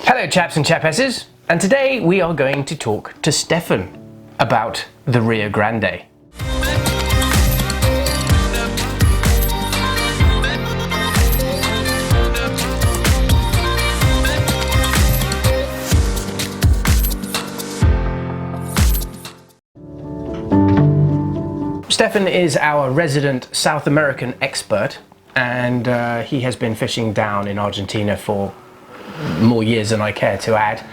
Hello chaps and chapesses, and today we are going to talk to Steffan about the Rio Grande. Steffan is our resident South American expert, and he has been fishing down in Argentina for more years than I care to add.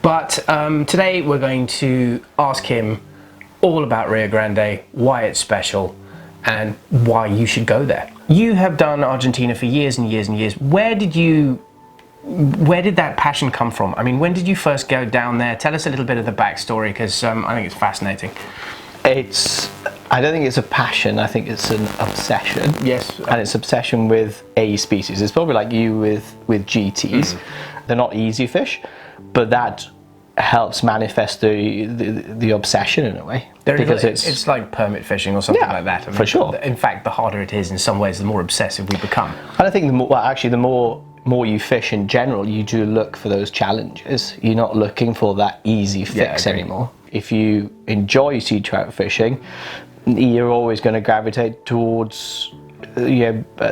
But today we're going to ask him all about Rio Grande, why it's special, and why you should go there. You have done Argentina for years and years and years. Where did that passion come from? I mean, when did you first go down there? Tell us a little bit of the backstory, because I think it's fascinating. I don't think it's a passion, I think it's an obsession. Yes. And it's obsession with a species. It's probably like you with GTs. They're not easy fish, but that helps manifest the obsession in a way. Because it's like permit fishing or something like that. I mean, for sure. In fact, the harder it is in some ways, the more obsessive we become. And I think the more you fish in general, you do look for those challenges. You're not looking for that easy fix anymore. If you enjoy sea trout fishing, you're always going to gravitate towards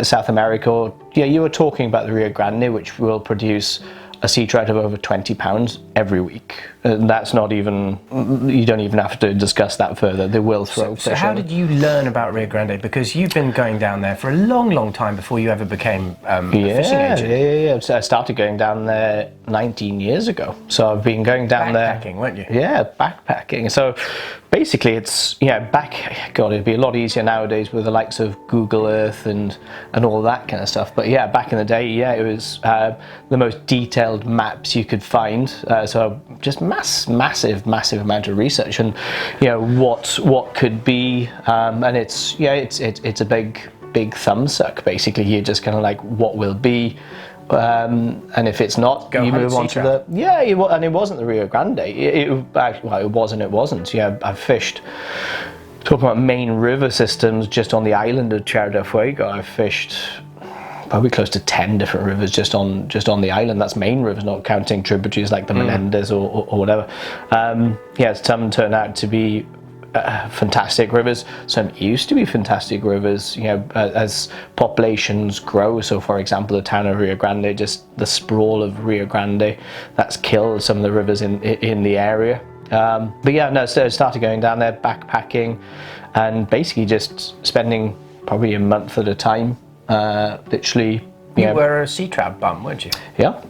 South America. You were talking about the Rio Grande, which will produce a sea trout of over 20 pounds every week. And that's not even, you don't even have to discuss that further. They will throw fish. So how did you learn about Rio Grande? Because you've been going down there for a long, long time before you ever became a fishing agent. Yeah. So I started going down there 19 years ago. So I've been going down there. Backpacking, weren't you? Yeah, backpacking. So basically it's, God, it'd be a lot easier nowadays with the likes of Google Earth and all that kind of stuff. But yeah, back in the day, it was the most detailed maps you could find. So just massive amount of research, and what could be, and it's a big thumbsuck. Basically, you're just kind of like, what will be, and if it's not, you move on to the and it wasn't the Rio Grande. It was and it wasn't. I've fished. Talking about main river systems, just on the island of Tierra Del Fuego, I've fished probably close to 10 different rivers just on the island. That's main rivers, not counting tributaries like the Menendez or whatever. Some turn out to be fantastic rivers. Some used to be fantastic rivers, as populations grow. So for example, the town of Rio Grande, just the sprawl of Rio Grande, that's killed some of the rivers in the area. So I started going down there backpacking and basically just spending probably a month at a time. Literally, you were a sea trout bum, weren't you? Yeah.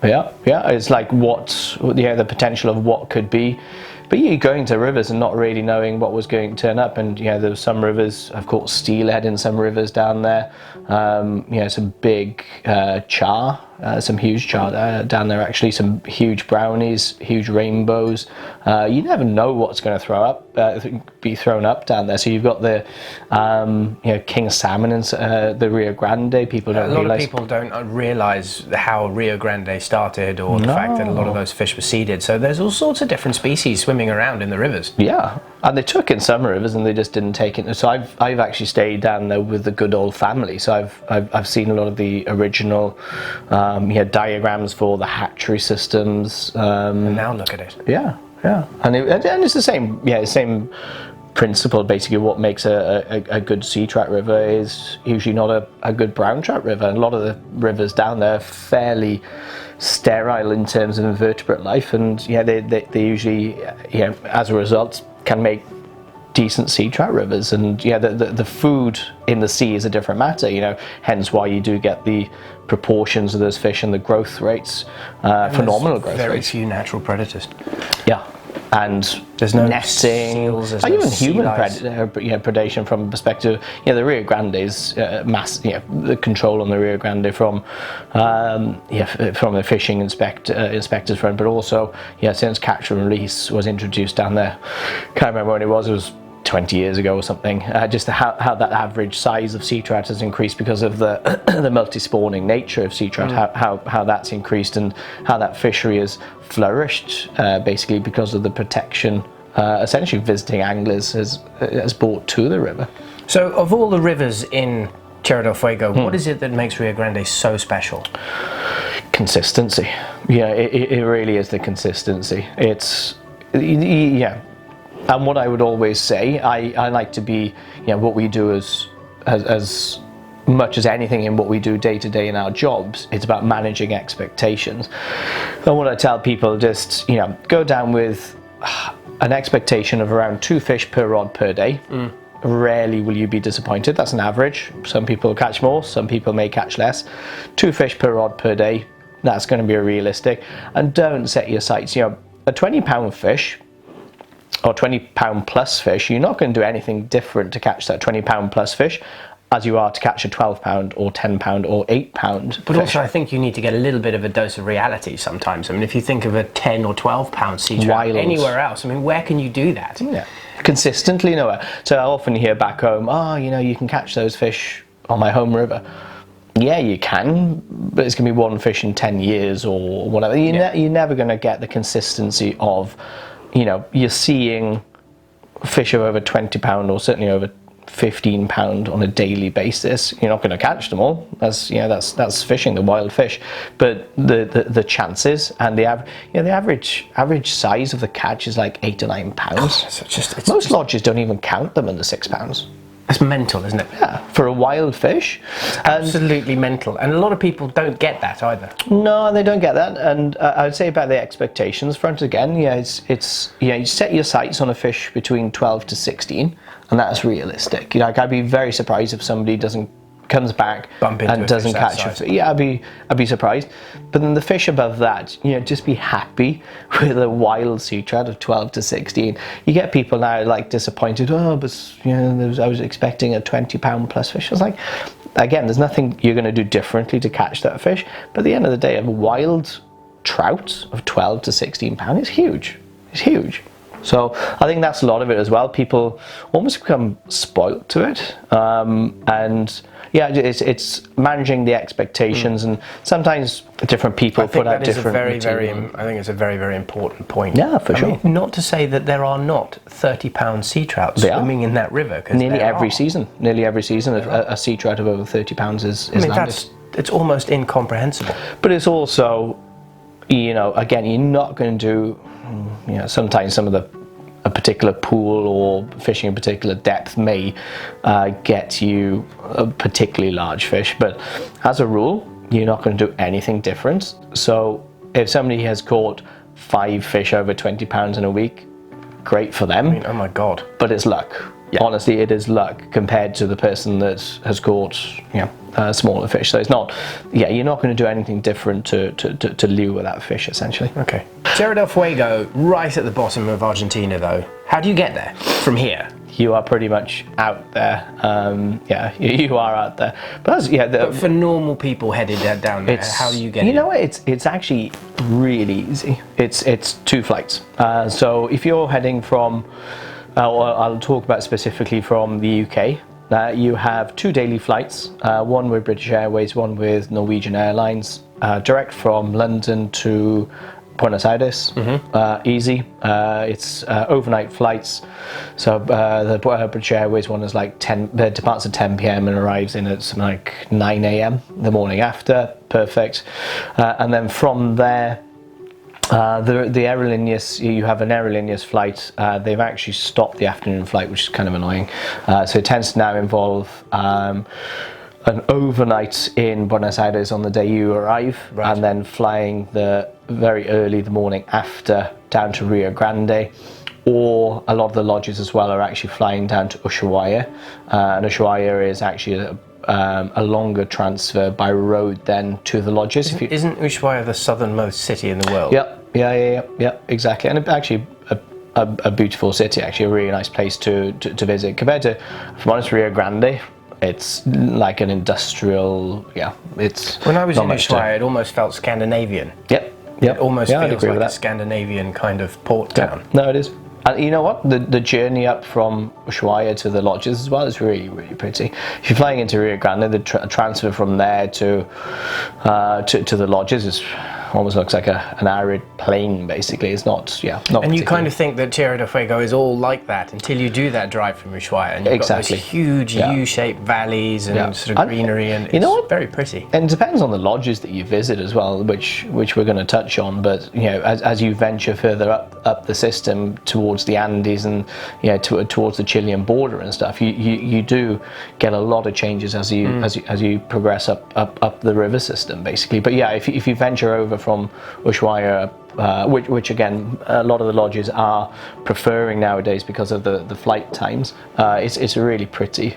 It's like the potential of what could be, but you're going to rivers and not really knowing what was going to turn up. And there's some rivers, I've caught steelhead in some rivers down there. Some big char, some huge char down there. Actually, some huge brownies, huge rainbows. You never know what's going to be thrown up down there. So you've got the king salmon and the Rio Grande. People don't realize. A lot of people don't realize how Rio Grande started, or the fact that a lot of those fish were seeded. So there's all sorts of different species swimming around in the rivers. Yeah, and they took in some rivers and they just didn't take it. So I've actually stayed down there with the good old family. So I've seen a lot of the original diagrams for the hatchery systems. And now look at it. Yeah, and it's the same principle. Basically, what makes a good sea trout river is usually not a good brown trout river. And a lot of the rivers down there are fairly sterile in terms of invertebrate life, and they usually as a result can make decent sea trout rivers. And the food in the sea is a different matter, hence why you do get the proportions of those fish and the growth rates, phenomenal growth rates. Very few natural predators. Yeah. And there's no nesting, seals, even human predation from a perspective. The Rio Grande's the control on the Rio Grande from the fishing inspectors front, but also since catch and release was introduced down there. Can't remember when it was 20 years ago or something. Just how that average size of sea trout has increased because of the multi-spawning nature of sea trout. How that's increased and how that fishery has flourished, basically because of the protection essentially visiting anglers has brought to the river. So of all the rivers in Tierra del Fuego, what is it that makes Rio Grande so special? consistency. Yeah, it really is the consistency. It's, yeah. And what I would always say, I like to be, what we do as much as anything in what we do day to day in our jobs, it's about managing expectations. And what I tell people, just, go down with an expectation of around 2 fish per rod per day. Rarely will you be disappointed. That's an average. Some people catch more, some people may catch less. 2 fish per rod per day, that's going to be realistic. And don't set your sights. A 20-pound fish or 20-pound plus fish, you're not going to do anything different to catch that 20-pound plus fish as you are to catch a 12-pound or 10-pound or 8-pound But fish. also I think you need to get a little bit of a dose of reality sometimes. I mean, if you think of a 10 or 12-pound sea trout anywhere else, I mean, where can you do that? Yeah. Consistently nowhere. So I often hear back home, you can catch those fish on my home river. Yeah, you can, but it's going to be one fish in 10 years or whatever. You're never going to get the consistency of, you're seeing fish of over 20 pound or certainly over 15 pound on a daily basis. You're not going to catch them all. That's fishing, the wild fish. But the chances and the average size of the catch is like 8 to 9 pounds. Most lodges don't even count them under 6 pounds. It's mental, isn't it? Yeah, for a wild fish. Absolutely mental. And a lot of people don't get that either. No, they don't get that. And I would say about the expectations front again, it's you set your sights on a fish between 12 to 16, and that's realistic. I'd be very surprised if somebody comes back and doesn't catch a fish. Yeah, I'd be surprised. But then the fish above that, just be happy with a wild sea trout of 12 to 16. You get people now like disappointed. But I was expecting a 20-pound plus fish. I was like, again, there's nothing you're going to do differently to catch that fish. But at the end of the day, a wild trout of 12 to 16 pound is huge. It's huge. So I think that's a lot of it as well. People almost become spoilt to it, and yeah, it's managing the expectations, and sometimes different people put out different material. I think it's a very, very important point. Yeah, for sure. Mean, not to say that there are not 30-pound sea trout swimming in that river. Nearly every season, a sea trout of over 30 pounds is landed. It's almost incomprehensible. But it's also, again, you're not going to do. Sometimes a particular pool or fishing a particular depth may get you a particularly large fish, but as a rule, you're not going to do anything different. So if somebody has caught 5 fish over 20 pounds in a week, great for them. I mean, oh my God. But it's luck. Yeah. Honestly, it is luck compared to the person that has caught, smaller fish. So it's not, you're not going to do anything different to lure that fish, essentially. Okay. Tierra Del Fuego, right at the bottom of Argentina, though. How do you get there from here? You are pretty much out there. You are out there. But for normal people headed down there, how do you get in? It's actually really easy. It's 2 flights. So if you're heading from, I'll talk about specifically from the UK. You have 2 daily flights, one with British Airways, one with Norwegian Airlines, direct from London to Buenos Aires. Easy. It's overnight flights. So the British Airways one is like departs at 10 p.m. and arrives in at something like 9 a.m. the morning after. Perfect. And then from there, the Aerolíneas, you have an Aerolíneas flight. They've actually stopped the afternoon flight, which is kind of annoying. So it tends to now involve an overnight in Buenos Aires on the day you arrive, and then flying very early the morning after down to Rio Grande. Or a lot of the lodges as well are actually flying down to Ushuaia, and Ushuaia is actually a longer transfer by road then to the lodges. Isn't Ushuaia the southernmost city in the world? Yep. Yeah, exactly. And actually a beautiful city, actually a really nice place to visit. Compared to, if I'm honest, Rio Grande, it's like an industrial, When I was in Ushuaia, it almost felt Scandinavian. Yep. It almost feels like a Scandinavian kind of port town. Yeah. No, it is. And you know what? The journey up from Ushuaia to the lodges as well is really, really pretty. If you're flying into Rio Grande, the transfer from there to the lodges is almost looks like an arid plain, basically. It's not, not. And you kind of think that Tierra del Fuego is all like that until you do that drive from Ushuaia, and you've got those huge U-shaped valleys and sort of greenery, and it's very pretty. And it depends on the lodges that you visit as well, which we're going to touch on. But as you venture further up the system towards the Andes and towards the Chilean border and stuff, you do get a lot of changes as you progress up the river system, basically. But yeah, if you venture over from Ushuaia, which again a lot of the lodges are preferring nowadays because of the flight times, it's a really pretty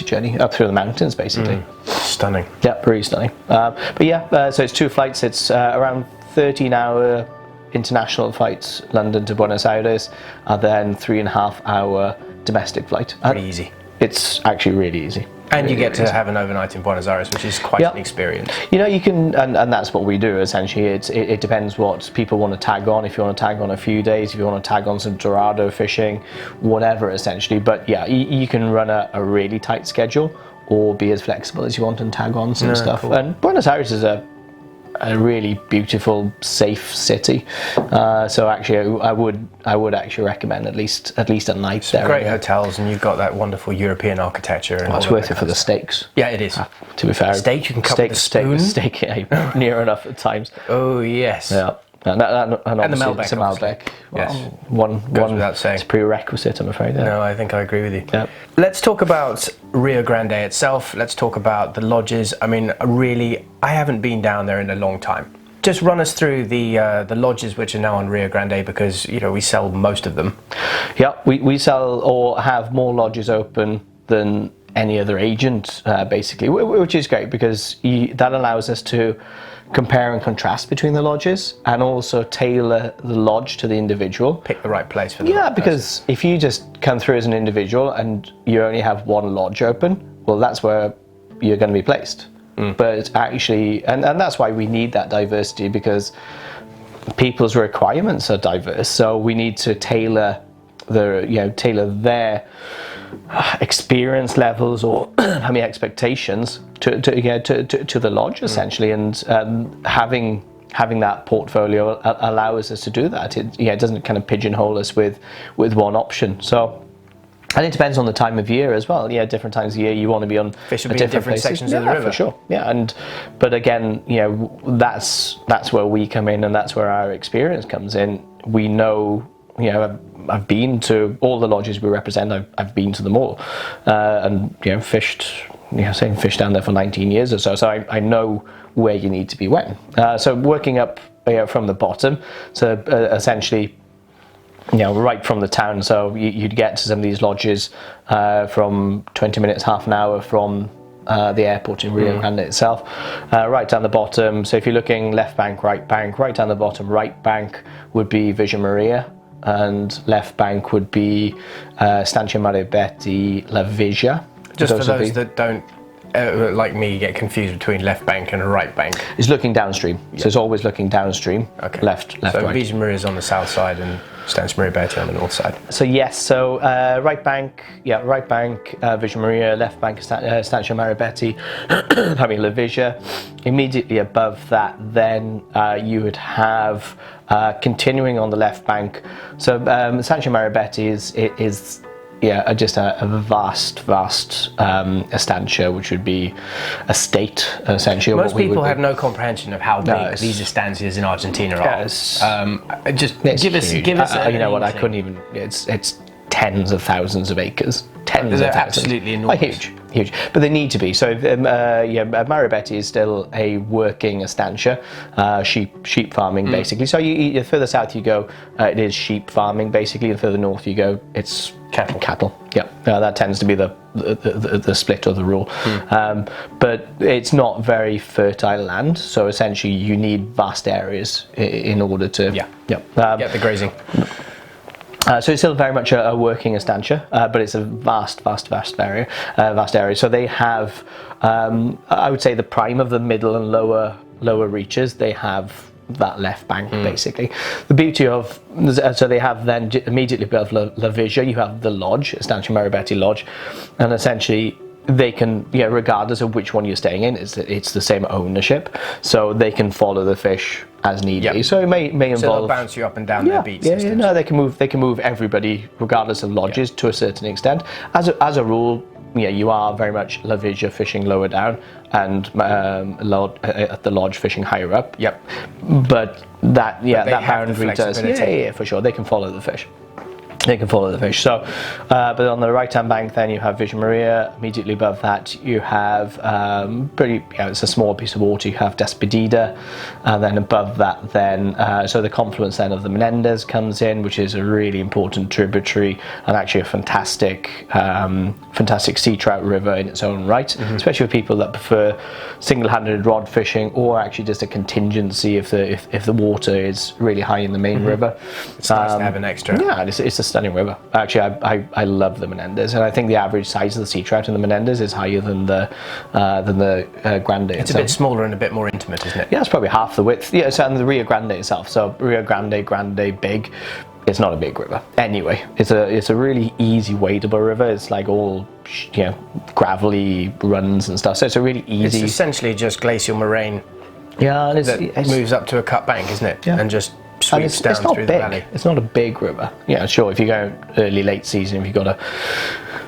journey up through the mountains, basically. Stunning. Yeah, really stunning. But yeah, so it's 2 flights. It's around 13-hour international flights, London to Buenos Aires, and then 3.5-hour domestic flight. Pretty easy. It's actually really easy. And you get to have an overnight in Buenos Aires, which is quite an experience. You can, and that's what we do essentially. It depends what people want to tag on. If you want to tag on a few days, if you want to tag on some Dorado fishing, whatever essentially. But yeah, you can run a really tight schedule or be as flexible as you want and tag on some stuff. Cool. And Buenos Aires is a really beautiful, safe city. So actually, I would actually recommend at least a night there. Great hotels, and you've got that wonderful European architecture. And it's worth it for the steaks. Yeah, it is. To be fair, steak you can cut with a spoon. Steak, near enough at times. Oh yes. Yeah. And the Malbec. It's a Malbec. Well, yes. One without saying. It's a prerequisite, I'm afraid. Yeah. No, I think I agree with you. Yeah. Let's talk about Rio Grande itself. Let's talk about the lodges. I mean, really, I haven't been down there in a long time. Just run us through the lodges which are now on Rio Grande, because we sell most of them. Yeah, we sell or have more lodges open than any other agent, basically, which is great because that allows us to compare and contrast between the lodges and also tailor the lodge to the individual. Pick the right place for the right because person. If you just come through as an individual and you only have one lodge open, well, that's where you're going to be placed. But actually, and that's why we need that diversity, because people's requirements are diverse. So we need to tailor their experience levels or expectations to the lodge essentially, and having that portfolio allows us to do that. It doesn't kind of pigeonhole us with one option. So. And it depends on the time of year as well. Yeah, different times of year you want to be on different sections of the river. For sure. Yeah, but again, that's where we come in, and that's where our experience comes in. We know, I've been to all the lodges we represent. I've been to them all, and fished. Fished down there for 19 years or so. So I know where you need to be when. So working up from the bottom. So essentially. Right from the town, so you'd get to some of these lodges from 20 minutes, half an hour from the airport in Rio Grande itself. Right down the bottom, so if you're looking left bank, right down the bottom, right bank would be Virgin Maria, and left bank would be Stancia Maribeti, La Vigia. Just for those that don't, like me, get confused between left bank and a right bank. It's looking downstream, so it's always looking downstream. Okay. Left, so right. Virgin Maria is on the south side and Stancia Maribeti on the north side. So yes, right bank, Virgin Maria, left bank, Stancia Maribeti, La Vigia. Immediately above that, then you would have continuing on the left bank. So Stancia Maribeti is just a vast estancia, which would be a state essentially. Most people have no comprehension of how big these estancias in Argentina are. Yes. Just give us. You know what? I couldn't even. It's tens of thousands of acres. Tens of thousands. Absolutely enormous. Huge. But they need to be. So Maribeti is still a working estancia, sheep farming basically. So you further south you go, it is sheep farming basically, and further north you go, it's cattle. Yeah, that tends to be the split or the rule. But it's not very fertile land, so essentially you need vast areas in order to get the grazing. So it's still very much a working estancia, but it's a vast area. So they have, I would say, the prime of the middle and lower reaches. They have that left bank basically. The beauty of so they have then immediately above La Vigia, you have the lodge, Stancia Maribeti Lodge, and essentially they can, regardless of which one you're staying in, it's the same ownership, so they can follow the fish as need be. So it may involve. So they'll bounce you up and down their beat systems. No, they can move everybody regardless of lodges to a certain extent. As a rule, you are very much La Vigia fishing lower down and at the lodge fishing higher up. Yep. But that that boundary does. Yeah, for sure. They can follow the fish. So, but on the right-hand bank, then you have Vision Maria. Immediately above that, you have it's a small piece of water. You have Despedida, and then above that, so the confluence then of the Menendez comes in, which is a really important tributary and actually a fantastic sea trout river in its own right, especially for people that prefer single-handed rod fishing or actually just a contingency if the water is really high in the main river. It's nice to have an extra. Yeah, it's a stunning river. Actually, I love the Menendez, and I think the average size of the sea trout in the Menendez is higher than the Grande. It's a bit smaller and a bit more intimate, isn't it? Yeah, it's probably half the width. Yeah, and the Rio Grande itself. So Rio Grande, big. It's not a big river. Anyway, it's a really easy wadable river. It's like all gravelly runs and stuff. So it's a really easy. It's essentially just glacial moraine. Yeah, and it moves up to a cut bank, isn't it? Yeah. And just sweeps down through the valley. It's not a big river. Yeah, sure, if you go early, late season, if you've got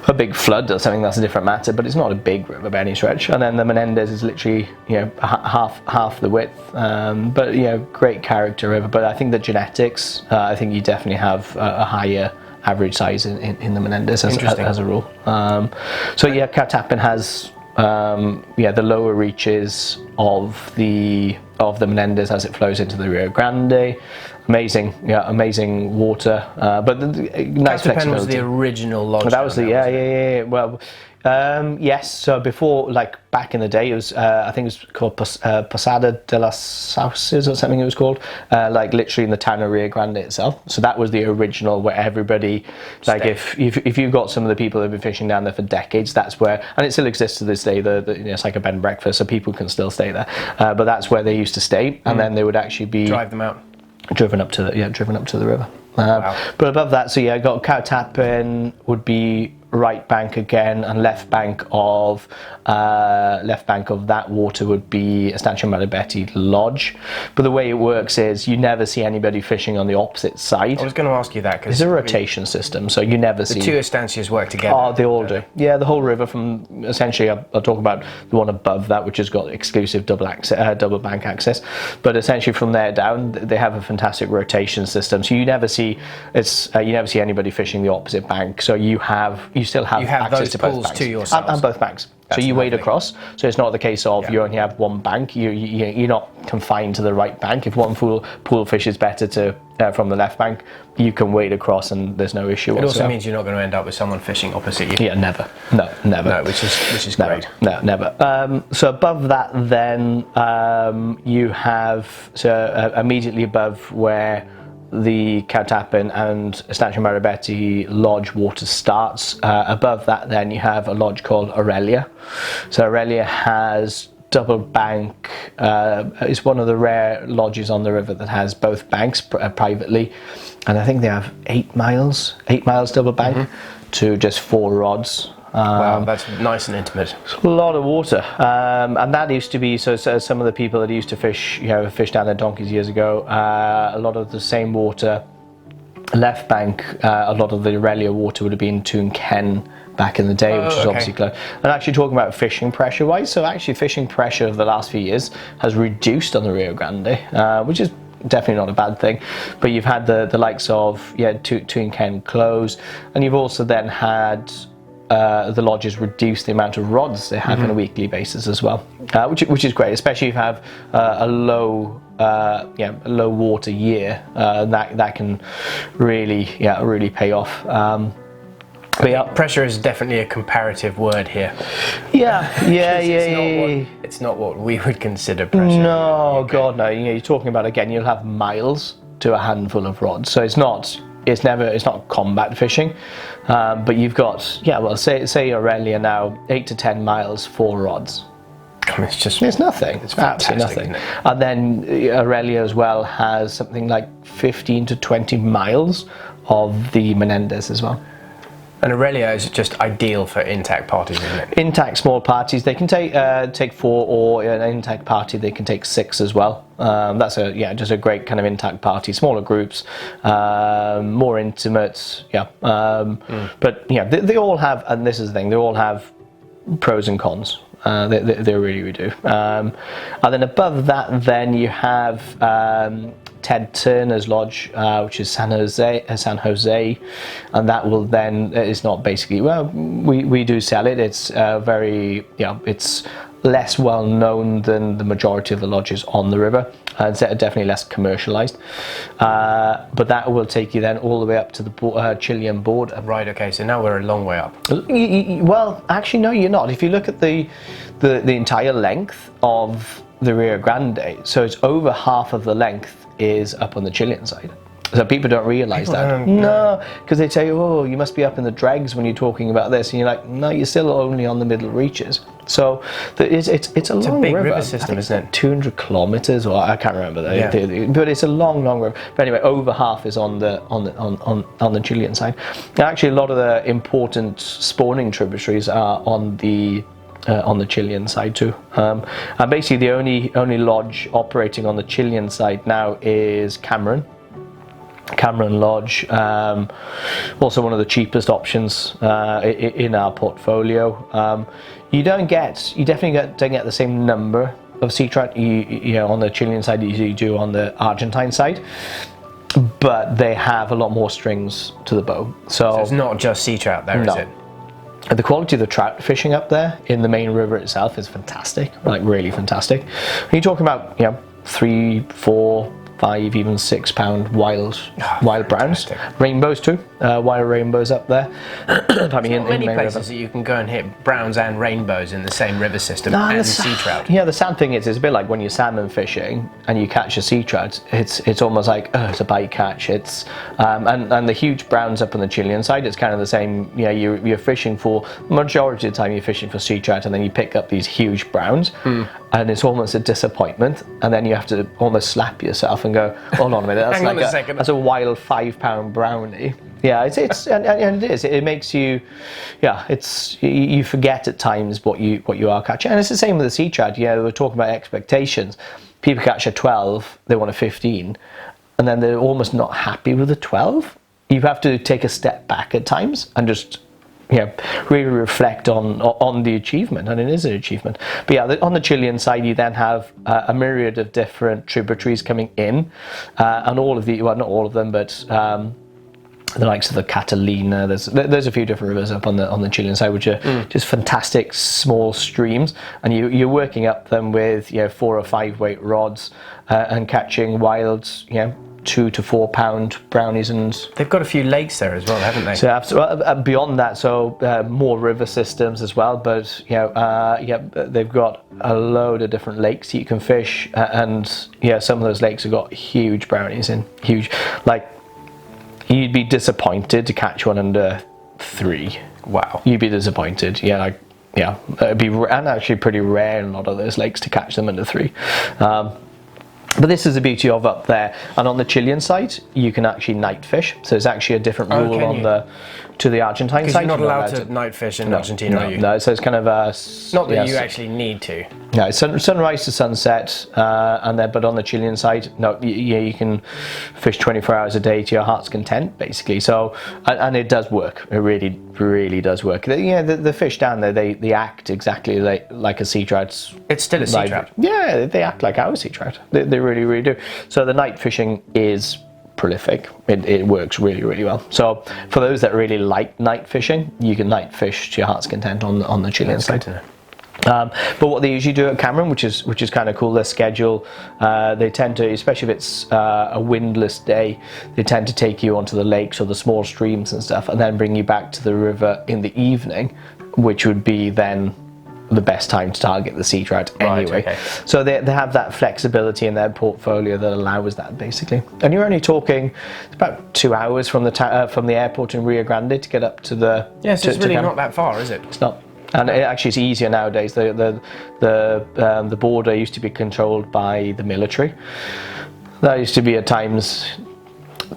a big flood or something, that's a different matter, but it's not a big river by any stretch. And then the Menendez is literally, half the width, but, great character river. But I think the genetics, I think you definitely have a higher average size in the Menendez as a rule. Catapin has the lower reaches of the Menendez as it flows into the Rio Grande. Amazing water, but nice flexibility. was the original lodge. That was Well, yes. So before, like back in the day, it was I think it was called Posada de las Sauces or something. It was called like literally in the town of Rio Grande itself. So that was the original where everybody, like if you've got some of the people that have been fishing down there for decades, that's where, and it still exists to this day. It's like a bed and breakfast, so people can still stay there. But that's where they used to stay, and then they would actually be drive them out. Driven up to the river. Wow. But above that, so got Catapin would be right bank again, and left bank of that water would be Estancia Maribetti Lodge. But the way it works is you never see anybody fishing on the opposite side. I was going to ask you that because it's a rotation system, so you never see the two Estancias work together. Oh, they all do. Yeah, the whole river from essentially. I'll talk about the one above that, which has got exclusive double bank access. But essentially from there down, they have a fantastic rotation system. So you never see anybody fishing the opposite bank. So you still have access those to both pools banks to yourselves. and both banks. That's so you wade lovely. across. So it's not the case of you only have one bank. You're not confined to the right bank. If one pool fishes better from the left bank, you can wade across and there's no issue. It whatsoever. also means you're not going to end up with someone fishing opposite you. Yeah, never. No, never. No, which is great. No, never. So above that, then you have immediately above where the Catapin and Estancia Maribetti Lodge water starts. Above that, then you have a lodge called Aurelia. So Aurelia has double bank. It's one of the rare lodges on the river that has both banks privately, and I think they have 8 miles double bank to just 4 rods. Wow, that's nice and intimate. It's a lot of water, and that used to be so some of the people that used to fish down there donkeys years ago. A lot of the same water, left bank. A lot of the Aurelia water would have been Toon Ken back in the day, which is obviously close. And actually talking about fishing pressure wise, so actually fishing pressure of the last few years has reduced on the Rio Grande, which is definitely not a bad thing. But you've had the likes of Toon Ken close, and you've also then had the lodges reduce the amount of rods they have on a weekly basis as well, which is great, especially if you have a low water year. That can really pay off. But pressure is definitely a comparative word here. It's not what we would consider pressure. No, God no. You're talking about, again, you'll have miles to a handful of rods, so it's not combat fishing, but you've got say Aurelia now 8 to 10 miles, 4 rods. It's nothing. It's absolutely nothing. And then Aurelia as well has something like 15 to 20 miles of the Menendez as well. And Aurelia is just ideal for intact parties, isn't it? Intact small parties, they can take 4, or an intact party they can take 6 as well. That's just a great kind of intact party. Smaller groups, more intimate. But yeah, they all have, and this is the thing, they all have pros and cons. They really do. And then above that, then you have Ted Turner's Lodge, which is San Jose, and that will then, it's not basically, well, we do sell it. It's it's less well known than the majority of the lodges on the river. It's definitely less commercialized, but that will take you then all the way up to the Chilean border. Right. Okay. So now we're a long way up. Well, actually, no, you're not. If you look at the entire length of the Rio Grande, so it's over half of the length is up on the Chilean side. So people don't realize that. No, because they tell you, oh, you must be up in the dregs when you're talking about this, and you're like, no, you're still only on the middle reaches. So it's a long big river system, isn't it? 200 kilometers, or I can't remember that. But it's a long river. But anyway, over half is on the Chilean side. Now, actually, a lot of the important spawning tributaries are on the Chilean side too. And basically, the only lodge operating on the Chilean side now is Cameron Lodge, also one of the cheapest options in our portfolio. You definitely don't get the same number of sea trout you on the Chilean side as you do on the Argentine side, but they have a lot more strings to the bow. So it's not just sea trout there, is it? The quality of the trout fishing up there in the main river itself is fantastic, like really fantastic. When you're talking about 3, 4, 5, even 6 pound wild browns, rainbows too, wild rainbows up there. I mean, in many places that you can go and hit browns and rainbows in the same river system and sea trout. Yeah, the sad thing is, it's a bit like when you're salmon fishing and you catch a sea trout. It's almost like it's a bycatch. It's and the huge browns up on the Chilean side, it's kind of the same. You're fishing for, majority of the time you're fishing for sea trout, and then you pick up these huge browns, and it's almost a disappointment, and then you have to almost slap yourself and go, hold on a minute, that's a wild 5 pound brownie. Yeah, and it is. It makes you, you forget at times what you are catching, and it's the same with the sea trout. We're talking about expectations. People catch a 12, they want a 15, and then they're almost not happy with the 12. You have to take a step back at times and just really reflect on the achievement, and it is an achievement. But on the Chilean side, you then have a myriad of different tributaries coming in, and all of the, well, not all of them, but the likes of the Catalina. There's a few different rivers up on the Chilean side, which are just fantastic small streams, and you're working up them with 4 or 5 weight rods and catching wild 2 to 4 pound brownies. And they've got a few lakes there as well, haven't they? So beyond that, more river systems as well. But they've got a load of different lakes you can fish, and some of those lakes have got huge brownies in. Huge, like you'd be disappointed to catch one under 3. Wow, you'd be disappointed. It'd be, and actually pretty rare in a lot of those lakes to catch them under 3. But this is the beauty of up there. And on the Chilean side, you can actually night fish. So there's actually a different rule to the Argentine side. You're not allowed to night fish in Argentina, are you? No, so it's kind of not that you actually need to. No, sunrise to sunset, but on the Chilean side, no, you can fish 24 hours a day to your heart's content, basically. So, and it does work. It really, really does work. The fish down there, they act exactly like a sea trout. It's still a sea trout. Yeah, they act like our sea trout. They really, really do. So the night fishing is prolific. It works really, really well. So for those that really like night fishing, you can night fish to your heart's content on the Chilean side. But what they usually do at Cameron, which is kind of cool, their schedule, they tend to, especially if it's a windless day, they tend to take you onto the lakes or the small streams and stuff, and then bring you back to the river in the evening, which would be then the best time to target the sea trout anyway. Right, okay. So they have that flexibility in their portfolio that allows that, basically. And you're only talking about 2 hours from the airport in Rio Grande to get up to the. Yes, it's really not that far, is it? It's not. And actually, it's easier nowadays. The border used to be controlled by the military. That used to be at times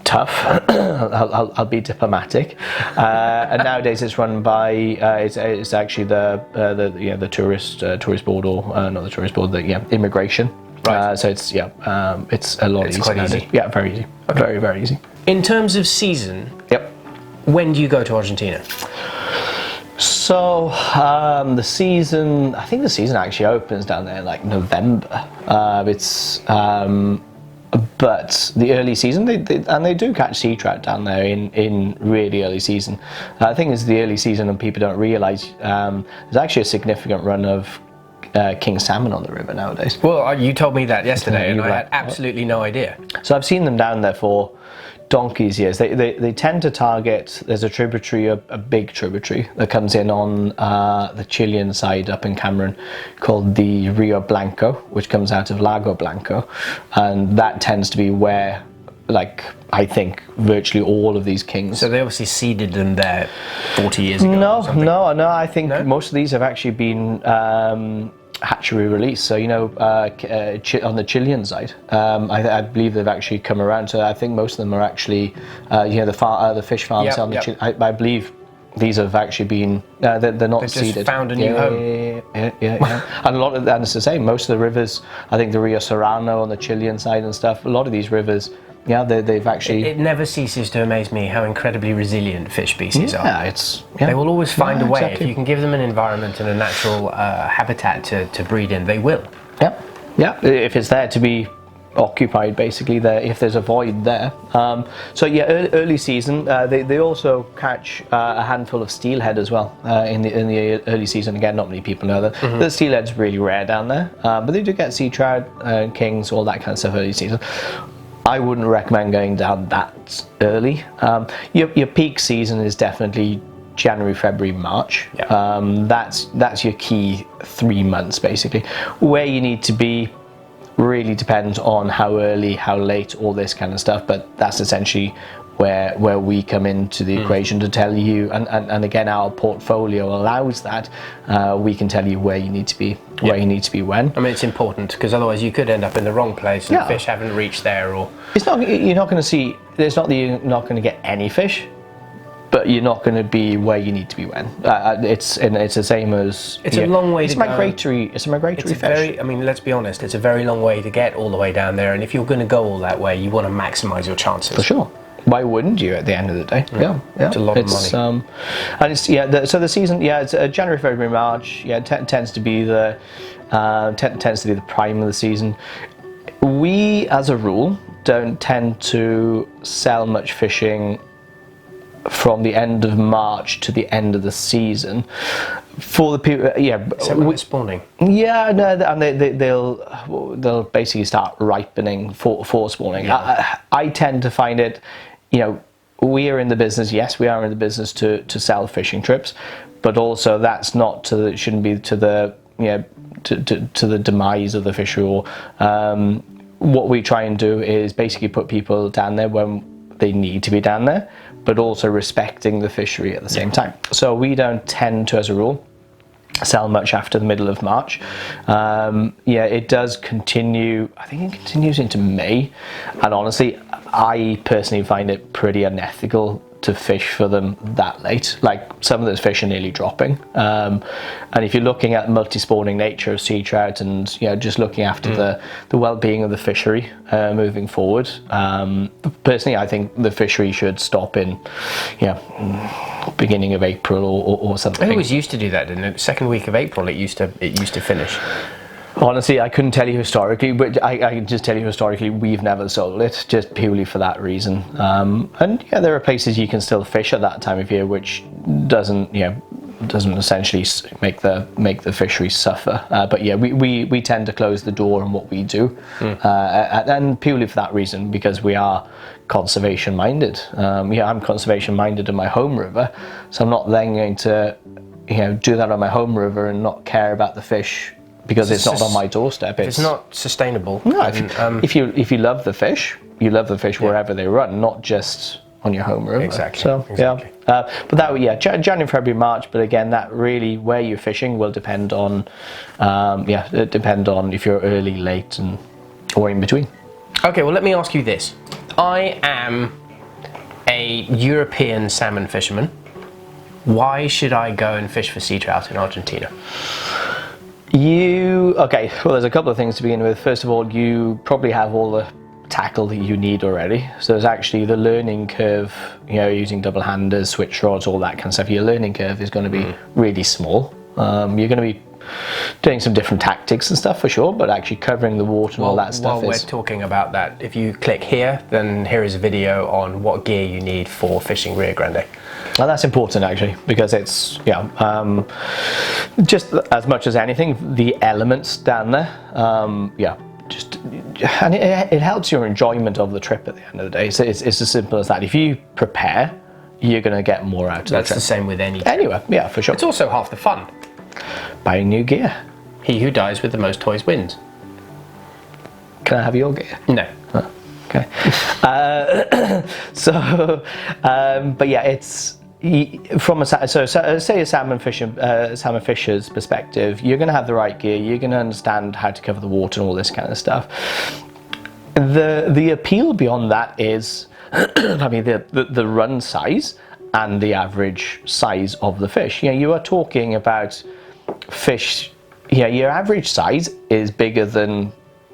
tough. I'll be diplomatic. And nowadays it's run by it's actually the tourist board, or not the tourist board, the immigration. Right. So it's a lot easier. Quite easy. Yeah, very easy. Okay. Very, very easy. In terms of season, Yep. when do you go to Argentina? So the season, I think the season actually opens down there in like November. But the early season, they do catch sea trout down there in really early season. I think it's the early season, and people don't realise there's actually a significant run of king salmon on the river nowadays. Well, you told me that yesterday, and I Right. had absolutely no idea. So I've seen them down there for donkey's years. They tend to target, there's a tributary, a big tributary that comes in on the Chilean side up in Cameroon, called the Rio Blanco, which comes out of Lago Blanco, and that tends to be where, like, I think virtually all of these kings. So they obviously seeded them there 40 years ago. No. I think No? most of these have actually been hatchery release. So on the Chilean side, I believe they've actually come around. So I think most of them are actually the fish farms on the I believe these have actually been they're not They've seeded. just found a new home. Yeah. And a lot of, and it's the same. Most of the rivers, I think the Rio Serrano on the Chilean side and stuff. A lot of these rivers. Yeah, they've actually. It never ceases to amaze me how incredibly resilient fish species are. Yeah, They will always find a way. exactly. If you can give them an environment and a natural habitat to breed in, they will. Yeah. If it's there to be occupied, basically, if there's a void there. Early season. They also catch a handful of steelhead as well in the early season. Again, not many people know that. Mm-hmm. The steelhead's really rare down there, but they do get sea trout, kings, all that kind of stuff early season. I wouldn't recommend going down that early. Your peak season is definitely January, February, March. Yeah. That's your key 3 months, basically. Where you need to be really depends on how early, how late, all this kind of stuff. But that's essentially where we come into the equation to tell you, and again, our portfolio allows that. We can tell you where you need to be, where you need to be when. I mean, it's important, because otherwise you could end up in the wrong place and fish haven't reached there, or It's not. You're not going to see. It's not that you're not going to get any fish, but you're not going to be where you need to be when. It's the same as. It's a long way It's to go. migratory. It's a migratory fish. I mean, let's be honest, it's a very long way to get all the way down there, and if you're going to go all that way, you want to maximise your chances. For sure. Why wouldn't you at the end of the day? Yeah. It's a lot of money. And it's so the season, it's January, February, March. Yeah, tends to be the prime of the season. We, as a rule, don't tend to sell much fishing from the end of March to the end of the season. For the people, So when it's spawning. Yeah, no, and they'll basically start ripening for spawning. Yeah. I tend to find it, we are in the business. Yes, we are in the business to sell fishing trips, but also that's not shouldn't be to the to the demise of the fishery. Or what we try and do is basically put people down there when they need to be down there, but also respecting the fishery at the same time. So we don't tend to, as a rule, sell much after the middle of March. It does continue. I think it continues into May, and honestly, I personally find it pretty unethical to fish for them that late. Like, some of those fish are nearly dropping, and if you're looking at multi-spawning nature of sea trout, and just looking after the well-being of the fishery moving forward, personally, I think the fishery should stop in beginning of April or something. It always used to do that, didn't it? Second week of April, it used to finish. Honestly, I couldn't tell you historically, but I can just tell you historically we've never sold it, just purely for that reason. And there are places you can still fish at that time of year, which doesn't essentially make the fishery suffer. But we tend to close the door on what we do, and purely for that reason, because we are conservation minded. I'm conservation minded in my home river, so I'm not then going to do that on my home river and not care about the fish because it's not on my doorstep. It's not sustainable. No, if you love the fish, you love the fish wherever they run, not just on your home river. Exactly. So exactly. But that January, February, March. But again, that really where you're fishing will depend on if you're early, late, or in between. Okay, well, let me ask you this. I am a European salmon fisherman. Why should I go and fish for sea trout in Argentina? Okay, well, there's a couple of things to begin with. First of all, you probably have all the tackle that you need already. So there's actually the learning curve, using double handers, switch rods, all that kind of stuff. Your learning curve is going to be really small. You're going to be doing some different tactics and stuff for sure, but actually covering the water and all that stuff. While we're talking about that, if you click here, then here is a video on what gear you need for fishing Rio Grande. Well, that's important actually, because it's just as much as anything, the elements down there, and it helps your enjoyment of the trip at the end of the day. So it's as simple as that. If you prepare, you're going to get more out of the trip. That's the same with any trip. Anyway, yeah, for sure. It's also half the fun. Buying new gear. He who dies with the most toys wins. Can I have your gear? No. Oh, okay. But yeah, it's from say a salmon fisher's perspective, you're going to have the right gear. You're going to understand how to cover the water and all this kind of stuff. The appeal beyond that is, the run size and the average size of the fish. You are talking about fish. Your average size is bigger than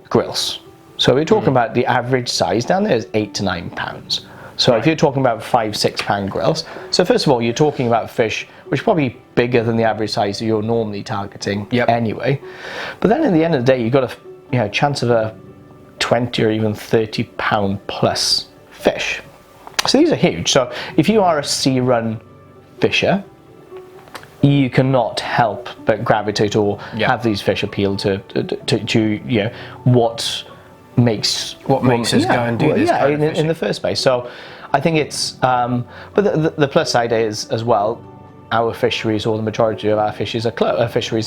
grills. So we're talking about the average size down there is 8 to 9 pounds. So if you're talking about 5-6 pound grills, so first of all, you're talking about fish which are probably bigger than the average size that you're normally targeting anyway. But then at the end of the day, you've got a chance of a 20 or even 30 pound plus fish. So these are huge. So if you are a sea run fisher, you cannot help but gravitate or have these fish appeal to what makes us go and do this kind of in the first place. So I think it's but the plus side is as well, our fisheries, or the majority of our fisheries are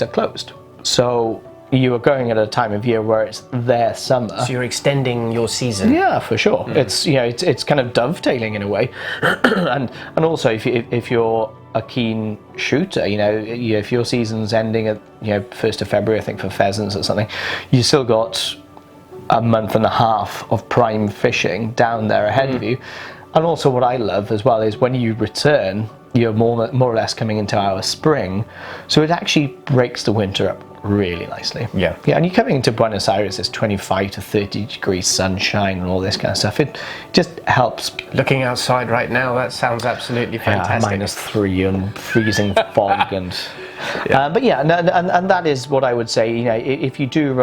closed. So you are going at a time of year where it's their summer. So you're extending your season. Yeah, for sure. It's it's kind of dovetailing in a way, and also if you're a keen shooter, if your season's ending at 1st of February, I think, for pheasants or something, you still got a month and a half of prime fishing down there ahead of you. And also what I love as well is when you return, you're more or less coming into our spring, so it actually breaks the winter up really nicely. Yeah, and you're coming into Buenos Aires, it's 25 to 30 degrees sunshine and all this kind of stuff. It just helps. Looking outside right now, that sounds absolutely fantastic. -3 and freezing fog and but yeah, and that is what I would say. If you do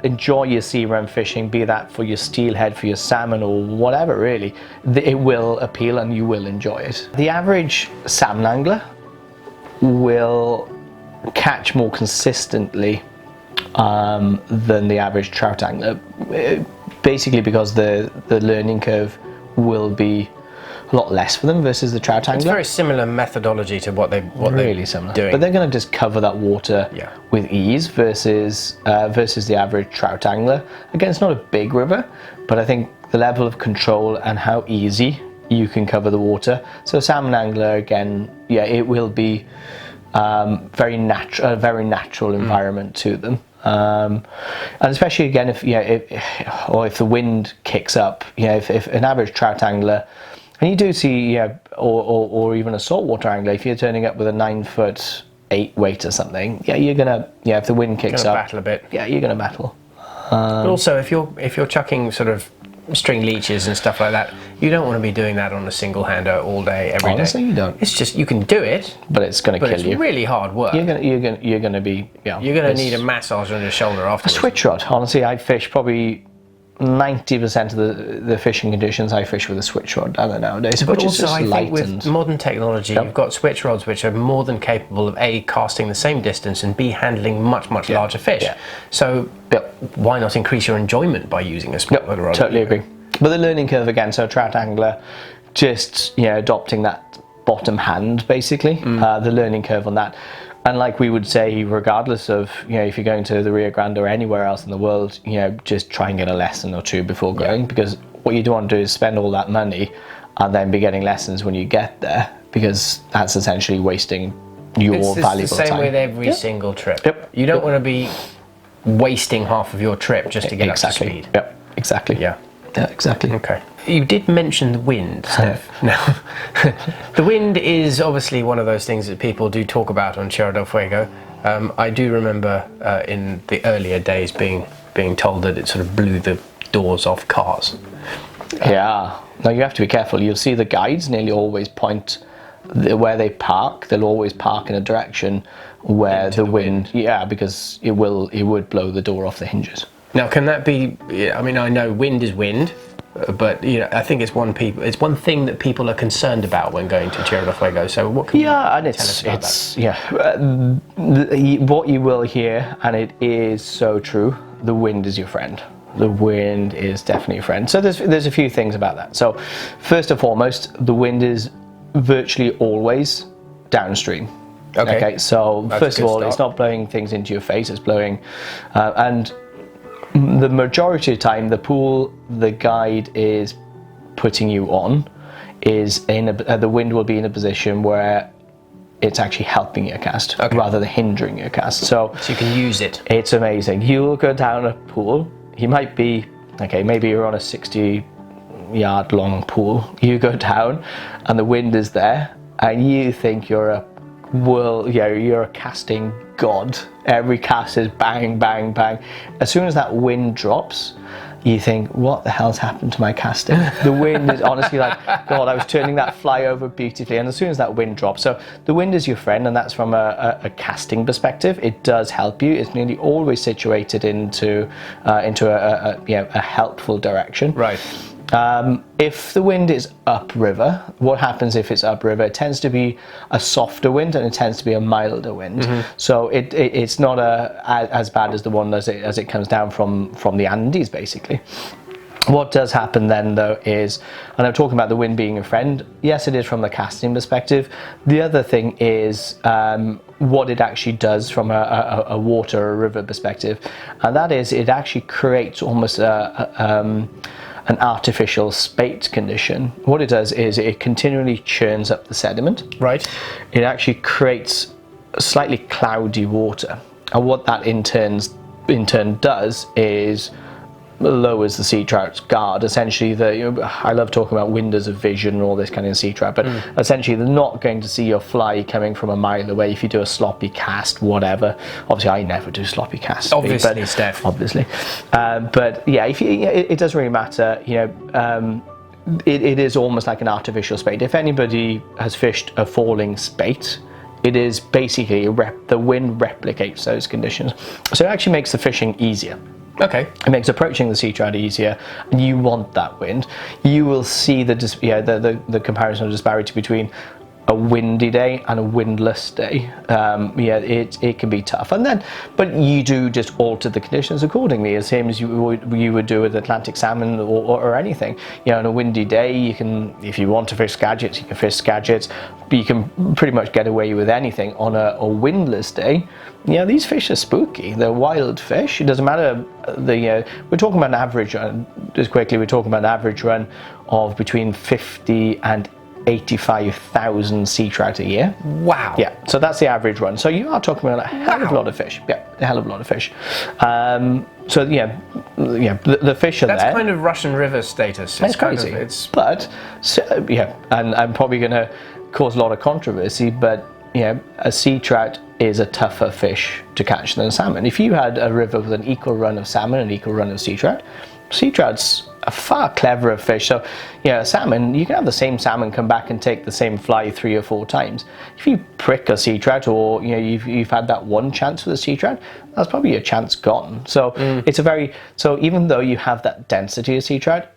enjoy your sea run fishing, be that for your steelhead, for your salmon, or whatever, really, it will appeal and you will enjoy it. The average salmon angler will catch more consistently than the average trout angler, basically because the learning curve will be a lot less for them versus the trout angler. It's very similar methodology to what they're similar doing. But they're going to just cover that water with ease versus the average trout angler. Again, it's not a big river, but I think the level of control and how easy you can cover the water. So a salmon angler, again, it will be a very natural environment to them. And especially again if the wind kicks up, if an average trout angler, and you do see or even a saltwater angler, if you're turning up with a 9'8" weight or something, you're gonna if the wind kicks up, battle a bit. You're gonna battle. But also if you're chucking sort of string leeches and stuff like that, you don't want to be doing that on a single hander all day, every day. Honestly, you don't. It's just, you can do it, but it's going to kill you. It's really hard work. You're going to be You're going to need a massage on your shoulder afterwards. A switch rod. Honestly, I fish probably 90% of the fishing conditions I fish with a switch rod down there nowadays. But also, I think with modern technology, you've got switch rods which are more than capable of A, casting the same distance, and B, handling much larger fish. So why not increase your enjoyment by using a smaller rod? Totally agree. But the learning curve again, so a trout angler, just adopting that bottom hand basically, the learning curve on that. And like we would say, regardless of, if you're going to the Rio Grande or anywhere else in the world, just try and get a lesson or two before going, because what you don't want to do is spend all that money and then be getting lessons when you get there, because that's essentially wasting your valuable time. It's the same with every single trip. You don't want to be wasting half of your trip just to get up to speed. Exactly. Yeah, exactly. Okay. You did mention the wind, Steph. Now, the wind is obviously one of those things that people do talk about on Tierra del Fuego. I do remember in the earlier days being told that it sort of blew the doors off cars. Yeah. Now you have to be careful. You'll see the guides nearly always point where they park. They'll always park in a direction where the wind. Yeah, because it would blow the door off the hinges. Now, can that be? I mean, I know wind is wind, but I think it's one thing that people are concerned about when going to Tierra del Fuego. So what can you tell us about that? Yeah. What you will hear, and it is so true. The wind is your friend. The wind is definitely a friend. So there's a few things about that. So first and foremost, the wind is virtually always downstream. Okay. So first of all, it's not blowing things into your face. It's blowing, and the majority of the time, the pool the guide is putting you on is the wind will be in a position where it's actually helping your cast rather than hindering your cast. So you can use it. It's amazing. You'll go down a pool. You might be maybe you're on a 60-yard long pool. You go down, and the wind is there, and you think you're a casting god. Every cast is bang, bang, bang. As soon as that wind drops, you think, what the hell's happened to my casting? The wind is honestly like, God, I was turning that fly over beautifully. And as soon as that wind drops, so the wind is your friend, and that's from a casting perspective. It does help you. It's nearly always situated into a helpful direction. Right. If the wind is upriver, what happens if it's upriver? It tends to be a softer wind, and it tends to be a milder wind. Mm-hmm. So it's not as bad as the one as it comes down from the Andes, basically. What does happen then, though, is, and I'm talking about the wind being a friend, yes, it is from the casting perspective. The other thing is what it actually does from a water or river perspective, and that is it actually creates almost an artificial spate condition. What it does is it continually churns up the sediment. Right. It actually creates slightly cloudy water, and what that in turn does is lowers the sea trout's guard. Essentially, I love talking about wind as a vision and all this kind of sea trout, but essentially they're not going to see your fly coming from a mile away if you do a sloppy cast, whatever. Obviously, I never do sloppy casts. Obviously, Steph. Obviously, but yeah, it doesn't really matter. It is almost like an artificial spate. If anybody has fished a falling spate, it is basically the wind replicates those conditions, so it actually makes the fishing easier. Okay. It makes approaching the sea trout easier, and you want that wind. You will see the comparison of disparity between a windy day and a windless day. It can be tough, but you do just alter the conditions accordingly, the same as you would do with Atlantic salmon or anything. On a windy day, you can, if you want to fish skagits, you can fish skagits. But you can pretty much get away with anything. On a windless day, these fish are spooky. They're wild fish. It doesn't matter. We're talking about an average run. Just quickly, we're talking about an average run of between 50 and 85,000 sea trout a year. Wow. Yeah, so that's the average run. So you are talking about a hell of a lot of fish. Yeah, a hell of a lot of fish. The fish are there. That's kind of Russian River status. It's crazy. And I'm probably going to cause a lot of controversy, but a sea trout is a tougher fish to catch than a salmon. If you had a river with an equal run of salmon and an equal run of sea trout's a far cleverer fish. So, salmon, you can have the same salmon come back and take the same fly 3 or 4 times. If you prick a sea trout, or you've had that one chance with a sea trout, that's probably your chance gone. So so even though you have that density of sea trout,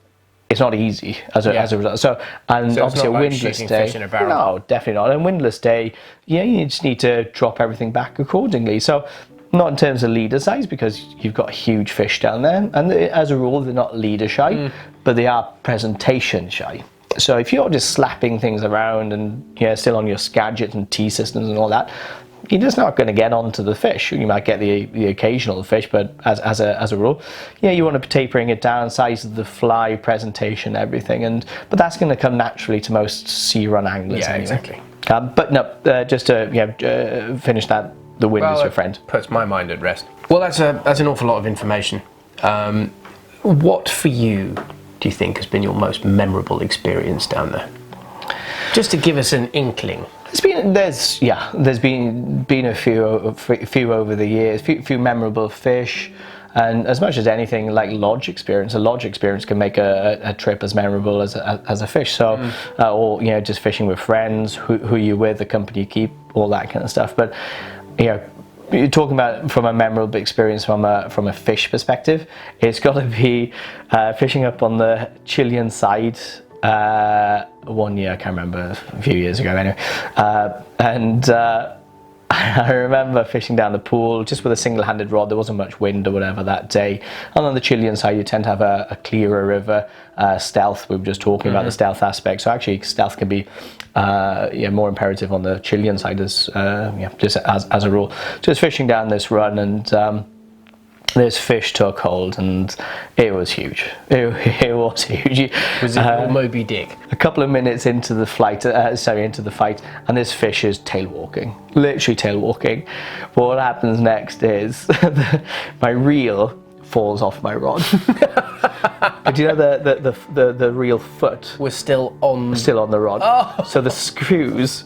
it's not easy as a result. So obviously a windless day. No, definitely not. A windless day, you just need to drop everything back accordingly. So not in terms of leader size, because you've got huge fish down there, and as a rule they're not leader shy, but they are presentation shy. So if you're just slapping things around and still on your Skagit and T systems and all that, you're just not going to get onto the fish. You might get the occasional fish, but as a rule, you want to be tapering it down, size of the fly, presentation, everything, but that's going to come naturally to most sea run anglers. Yeah, anyway. Exactly. But no, just to finish that. The wind is your friend. Puts my mind at rest. Well, that's an awful lot of information. What for you do you think has been your most memorable experience down there? Just to give us an inkling. There's been a few over the years, few memorable fish, and as much as anything, like a lodge experience can make a trip as memorable as a fish. So, or just fishing with friends, who you're with, the company you keep, all that kind of stuff. But you're talking about from a memorable experience from a fish perspective, it's got to be fishing up on the Chilean Side. One year, I can't remember, a few years ago anyway, and I remember fishing down the pool just with a single-handed rod. There wasn't much wind or whatever that day, and on the Chilean side you tend to have a clearer river. Stealth, we were just talking about the stealth aspect, so actually stealth can be more imperative on the Chilean side just as a rule. Just fishing down this run, and this fish took hold, and it was huge. It was huge. Was it Moby Dick? A couple of minutes into the fight, and this fish is tail walking, literally tail walking. But what happens next is my reel falls off my rod. Do you know the reel foot was still on the rod? Oh. So the screws,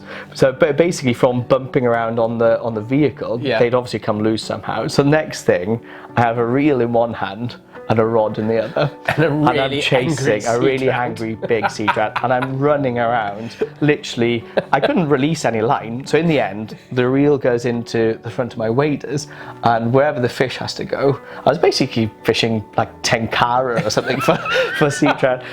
basically from bumping around on the vehicle, they'd obviously come loose somehow. So next thing, I have a reel in one hand and a rod in the other, and I'm chasing a really angry big sea trout, and I'm running around. Literally, I couldn't release any line, so in the end, the reel goes into the front of my waders, and wherever the fish has to go, I was basically fishing like tenkara or something for sea trout.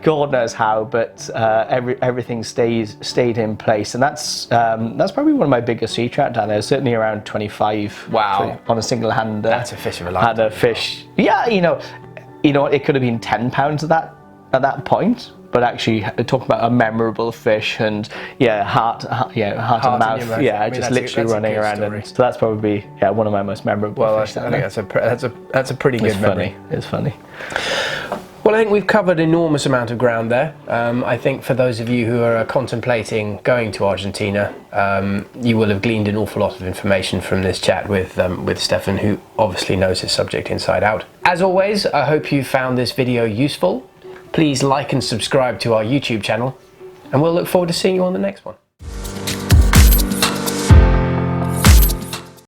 God knows how, but everything stayed in place, and that's probably one of my biggest sea trout down there. Certainly around 25. Wow! On a single hand. That's a fish of a lifetime. Had a fish. Yeah, it could have been 10 pounds at that point, but actually talking about a memorable fish, and heart in the mouth, just literally running around. And so that's probably one of my most memorable fish. I think that's a pretty good memory. It's funny. Well, I think we've covered an enormous amount of ground there. I think for those of you who are contemplating going to Argentina, you will have gleaned an awful lot of information from this chat with Steffan, who obviously knows his subject inside out. As always, I hope you found this video useful. Please like and subscribe to our YouTube channel, and we'll look forward to seeing you on the next one.